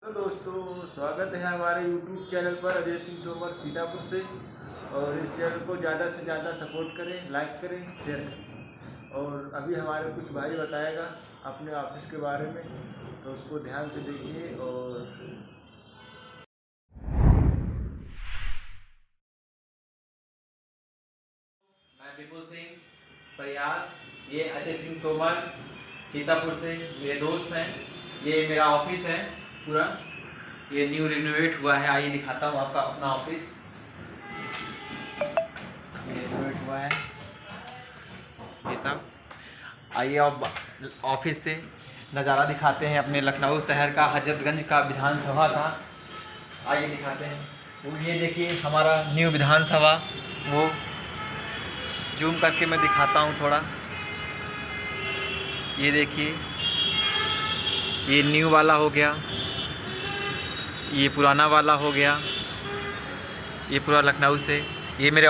तो दोस्तों, स्वागत है हमारे YouTube चैनल पर अजय सिंह तोमर सीतापुर से। और इस चैनल को ज़्यादा से ज़्यादा सपोर्ट करें, लाइक करें, शेयर करें। और अभी हमारे कुछ भाई बताएगा अपने ऑफिस के बारे में, तो उसको ध्यान से देखिए। और मैं विपुल सिंह परिहार, ये अजय सिंह तोमर सीतापुर से मेरे दोस्त हैं। ये मेरा ऑफिस है पूरा, ये न्यू रिनोवेट हुआ है। आइए दिखाता हूँ आपका अपना ऑफिस। ये रिनोवेट हुआ है ये सब। आइए अब ऑफिस से नज़ारा दिखाते हैं अपने लखनऊ शहर का, हजरतगंज का विधानसभा का। आइए दिखाते हैं। वो ये देखिए हमारा न्यू विधानसभा, वो जूम करके मैं दिखाता हूँ थोड़ा। ये देखिए, ये न्यू वाला हो गया, ये पुराना वाला हो गया, ये पूरा लखनऊ से। ये मेरे